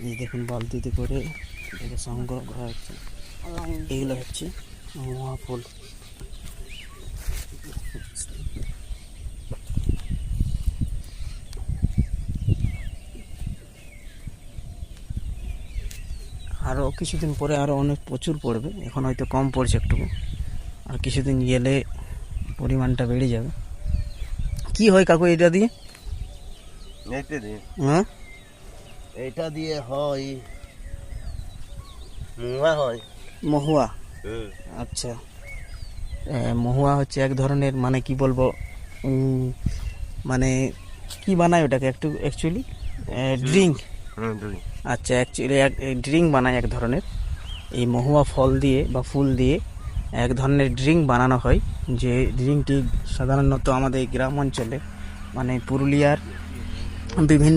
এই দেখুন বালতিতে করে এটাকে সংগ্রহ করা হচ্ছে। এগুলো হচ্ছে মহুয়া ফুল। আরও কিছুদিন পরে আরও অনেক প্রচুর পড়বে, এখন হয়তো কম পড়ছে একটুকু, আর কিছুদিন গেলে পরিমাণটা বেড়ে যাবে। কি হয় কাকু এটা দিয়ে? হ্যাঁ, এটা দিয়ে হয় মুয়া হয়। মহুয়া, আচ্ছা। মহুয়া হচ্ছে এক ধরনের, মানে কি বলবো, মানে কি বানায় ওটাকে একটু অ্যাকচুয়ালি ড্রিঙ্ক। আচ্ছা, অ্যাকচুয়ালি ড্রিঙ্ক বানায় এক ধরনের। এই মহুয়া ফল দিয়ে বা ফুল দিয়ে এক ধরনের ড্রিঙ্ক বানানো হয়, যে ড্রিঙ্কটি সাধারণত আমাদের গ্রাম অঞ্চলে, মানে পুরুলিয়ার বিভিন্ন